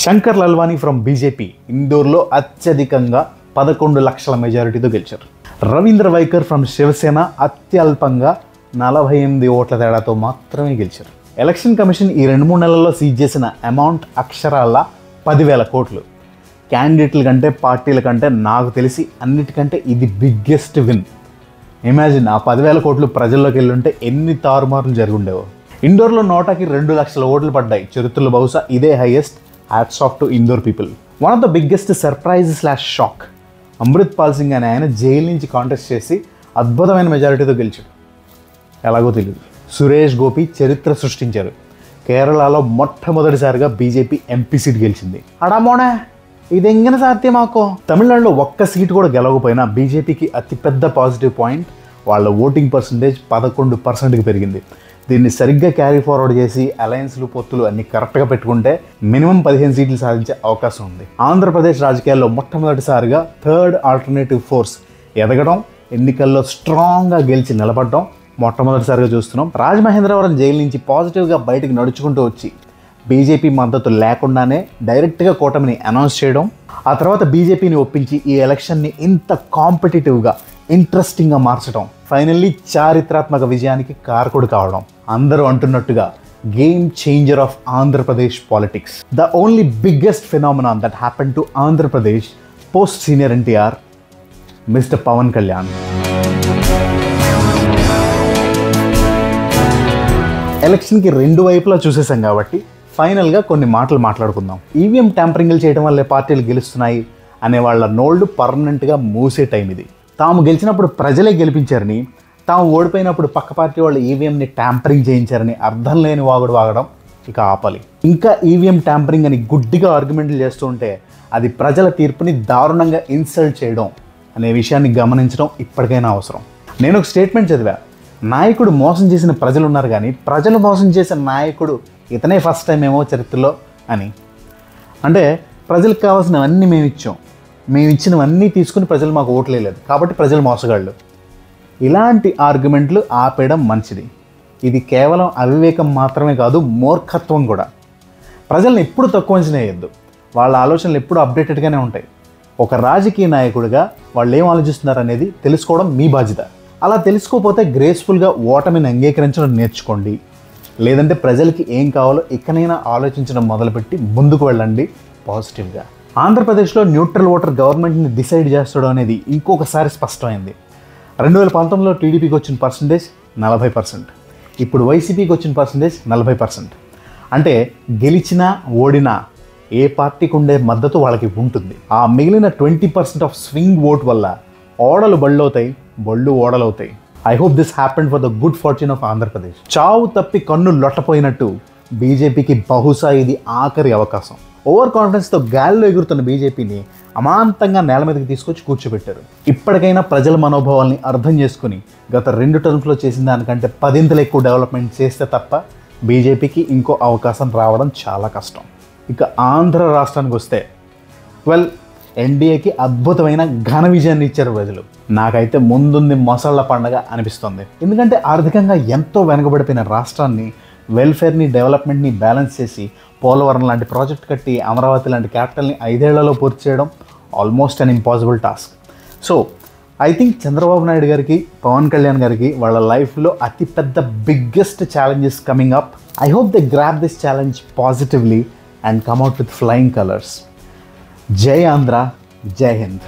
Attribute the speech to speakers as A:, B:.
A: Shankar Lalwani from BJP ఇందోర్లో అత్యధికంగా 11 లక్షల మెజారిటీతో గెలిచారు. రవీంద్ర వైకర్ ఫ్రమ్ శివసేన అత్యల్పంగా 48 ఓట్ల తేడాతో మాత్రమే గెలిచారు. ఎలక్షన్ కమిషన్ ఈ 2-3 నెలల్లో సీజ్ చేసిన అమౌంట్ అక్షరాల 10,000 కోట్లు. క్యాండిడేట్ల కంటే పార్టీల కంటే నాకు తెలిసి అన్నిటికంటే ఇది బిగ్గెస్ట్ విన్. ఇమాజిన్ ఆ 10,000 కోట్లు ప్రజల్లోకి వెళ్ళుంటే ఎన్ని తారుమారులు జరుగుండేవో. ఇండోర్లో నోటాకి 2 లక్షల ఓట్లు పడ్డాయి. చరిత్రలో బహుశా ఇదే highest. Hats off to Indore people. One of the biggest surprise shock, Amritpal Singh అనే ఆయన జైలు నుంచి కాంటెస్ట్ చేసి అద్భుతమైన మెజారిటీతో గెలిచాడు. ఎలాగో తెలియదు. సురేష్ గోపి చరిత్ర సృష్టించారు. కేరళలో మొట్టమొదటిసారిగా బీజేపీ ఎంపీ సీట్ గెలిచింది. అడామోనే ఇది ఎంగిన సాధ్యమాకో. తమిళనాడులో ఒక్క సీటు కూడా గెలవకపోయినా బీజేపీకి అతిపెద్ద పాజిటివ్ పాయింట్ వాళ్ళ ఓటింగ్ పర్సంటేజ్ 11%కి పెరిగింది. దీన్ని సరిగ్గా క్యారీ ఫార్వర్డ్ చేసి అలయన్స్లు పొత్తులు అన్ని కరెక్ట్గా పెట్టుకుంటే మినిమం 15 సీట్లు సాధించే అవకాశం ఉంది. ఆంధ్రప్రదేశ్ రాజకీయాల్లో మొట్టమొదటిసారిగా థర్డ్ ఆల్టర్నేటివ్ ఫోర్స్ ఎదగడం, ఎన్నికల్లో స్ట్రాంగ్గా గెలిచి నిలబడడం మొట్టమొదటిసారిగా చూస్తున్నాం. రాజమహేంద్రవరం జైలు నుంచి పాజిటివ్గా బయటకు నడుచుకుంటూ వచ్చి బీజేపీ మద్దతు లేకుండానే డైరెక్ట్గా కూటమిని అనౌన్స్ చేయడం, ఆ తర్వాత బీజేపీని ఒప్పించి ఈ ఎలక్షన్ని ఇంత కాంపిటేటివ్గా ఇంట్రెస్టింగ్గా మార్చడం, ఫైనల్లీ చారిత్రాత్మక విజయానికి కారకుడు కావడం. అందరూ అంటున్నట్టుగా game changer of Andhra Pradesh politics. The only biggest phenomenon that happen to Andhra Pradesh post senior NTR, mister Pawan Kalyan. ఎలక్షన్కి 2 వైపులా చూసేసాం కాబట్టి ఫైనల్గా కొన్ని మాటలు మాట్లాడుకుందాం. ఈవీఎం ట్యాంపరింగ్లు చేయడం వల్లే పార్టీలు గెలుస్తున్నాయి అనే వాళ్ళ నోళ్లు పర్మనెంట్గా మూసే టైం ఇది. తాము గెలిచినప్పుడు ప్రజలే గెలిపించారని, తాము ఓడిపోయినప్పుడు పక్క పార్టీ వాళ్ళు ఈవీఎంని ట్యాంపరింగ్ చేయించారని అర్థం లేని వాగుడు వాగడం ఇక ఆపాలి. ఇంకా ఈవీఎం ట్యాంపరింగ్ అని గుడ్డిగా ఆర్గ్యుమెంట్లు చేస్తూ ఉంటే అది ప్రజల తీర్పుని దారుణంగా ఇన్సల్ట్ చేయడం అనే విషయాన్ని గమనించడం ఇప్పటికైనా అవసరం. నేను ఒక స్టేట్మెంట్ చదివా, నాయకుడు మోసం చేసిన ప్రజలు ఉన్నారు కానీ ప్రజలు మోసం చేసిన నాయకుడు ఇతనే ఫస్ట్ టైం ఏమో చరిత్రలో అని. అంటే ప్రజలకు కావాల్సినవన్నీ మేము ఇచ్చినవన్నీ తీసుకుని ప్రజలు మాకు ఓట్లేదు కాబట్టి ప్రజలు మోసగాళ్ళు. ఇలాంటి ఆర్గ్యుమెంట్లు ఆపేయడం మంచిది. ఇది కేవలం అవివేకం మాత్రమే కాదు, మూర్ఖత్వం కూడా. ప్రజల్ని ఎప్పుడు తక్కువ అంచనా వేయద్దు. వాళ్ళ ఆలోచనలు ఎప్పుడు అప్డేటెడ్గానే ఉంటాయి. ఒక రాజకీయ నాయకుడిగా వాళ్ళు ఏం ఆలోచిస్తున్నారు అనేది తెలుసుకోవడం మీ బాధ్యత. అలా తెలుసుకోకపోతే గ్రేస్ఫుల్గా ఓటమిని అంగీకరించడం నేర్చుకోండి. లేదంటే ప్రజలకి ఏం కావాలో ఇకనైనా ఆలోచించడం మొదలుపెట్టి ముందుకు వెళ్ళండి పాజిటివ్గా. ఆంధ్రప్రదేశ్లో న్యూట్రల్ ఓటర్ గవర్నమెంట్ని డిసైడ్ చేస్తాడు అనేది ఇంకొకసారి స్పష్టమైంది. 2019లో టీడీపీకి వచ్చిన పర్సంటేజ్ 40%, ఇప్పుడు వైసీపీకి వచ్చిన పర్సంటేజ్ 40%. అంటే గెలిచినా ఓడినా ఏ పార్టీకి ఉండే మద్దతు వాళ్ళకి ఉంటుంది. ఆ మిగిలిన 20% ఆఫ్ స్వింగ్ ఓట్ వల్ల ఓడలు బళ్ళు అవుతాయి, బళ్ళు ఓడలవుతాయి. I hope this happened for the good fortune of Andhra Pradesh. చావు తప్పి కన్ను లొట్టపోయినట్టు బీజేపీకి బహుశా ఇది ఆఖరి అవకాశం. ఓవర్ కాన్ఫిడెన్స్తో గాల్లో ఎగురుతున్న బీజేపీని అమాంతంగా నేల మీదకి తీసుకొచ్చి కూర్చోబెట్టారు. ఇప్పటికైనా ప్రజల మనోభావాల్ని అర్థం చేసుకుని గత 2 టర్మ్స్లో చేసిన దానికంటే 10 ఎక్కువ డెవలప్మెంట్ చేస్తే తప్ప బీజేపీకి ఇంకో అవకాశం రావడం చాలా కష్టం. ఇక ఆంధ్ర రాష్ట్రానికి వస్తే ఎన్డీఏకి అద్భుతమైన ఘన విజయాన్ని ఇచ్చారు ప్రజలు. నాకైతే ముందుంది మొసళ్ళ పండగ అనిపిస్తుంది. ఎందుకంటే ఆర్థికంగా ఎంతో వెనుకబడిపోయిన రాష్ట్రాన్ని, వెల్ఫేర్ని, డెవలప్మెంట్ని బ్యాలెన్స్ చేసి పోలవరం లాంటి ప్రాజెక్ట్ కట్టి అమరావతి లాంటి క్యాపిటల్ని 5 ఏళ్లలో పూర్తి చేయడం almost an impossible task. So I think Chandrababu Naidu గారికి, పవన్ కళ్యాణ్ గారికి వాళ్ళ లైఫ్లో అతిపెద్ద biggest challenges coming up. I hope they grab this challenge positively and come out with flying colours. జై ఆంధ్ర, జై హింద్.